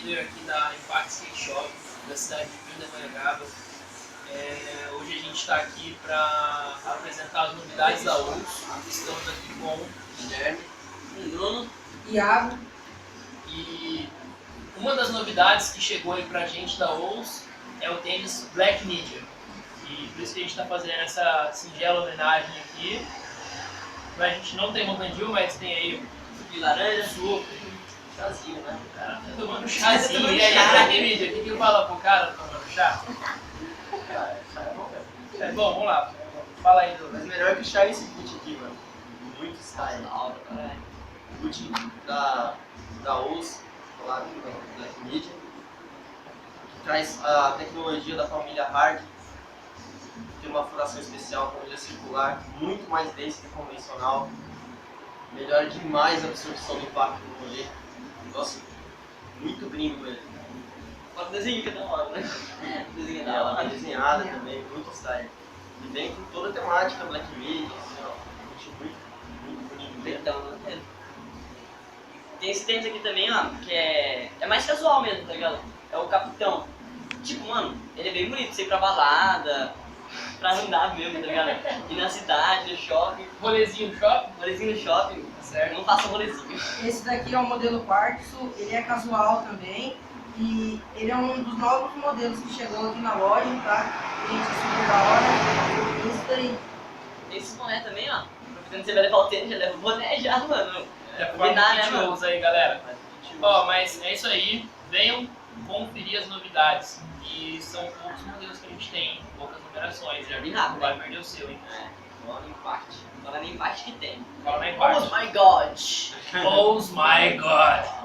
player aqui da Impact Skate Shop, da cidade de Pindamonhangaba. Hoje a gente está aqui para apresentar as novidades da OUS. Estamos aqui com o Guilherme, com o Bruno, Iago. E uma das novidades que chegou aí pra gente da OUS é o tênis Black Media. E por isso que a gente está fazendo essa singela homenagem aqui. A gente não tem Mountain mas tem aí de laranja, suco, chazinho, né? O cara tá tomando chazinho. E aí, Black Media, o que eu falo pro cara tomando chá? Cara, chá é bom, velho. É bom, vamos lá. Fala aí, Mas melhor que chá é esse boot aqui, mano. Muito style. Boot da OUS, lá do Black Media, que traz a tecnologia da família Hard, tem uma furação especial, família circular, muito mais densa que convencional, melhora demais a absorção do impacto do rolê. Nossa, muito gringo ele. Fora o desenho que é da hora, né? Desenho da Ela hora. tá desenhada também, muito style. E vem com toda a temática Black Media, assim, ó, muito bonito mesmo. Então, né? Tem esse tênis aqui também, ó, que é mais casual mesmo, tá ligado? É o Capitão. Tipo, mano, ele é bem bonito, você ir pra balada, pra andar mesmo, tá ligado? Ir na cidade, no shopping. rolezinho no shopping. Rolezinho no shopping, Tá certo? não faça rolezinho. Esse daqui é o modelo Quartzo, ele é casual também. E ele é um dos novos modelos que chegou aqui na loja, tá? Gente, super da hora. Esse daí. Tem esses boné também, ó. Aproveitando que você vai levar o tênis, já leva o boné já, mano. É a Combinar, forma né, que mano? usa aí, galera. Mas a gente Ó, mas é isso aí. Venham conferir as novidades. E são poucos modelos que a gente tem, poucas numerações. Já Bem rápido, não vai né? perder o seu, hein? Bola no impact. Bola no impact que tem. Fala na Oh empate. my god! Oh my god!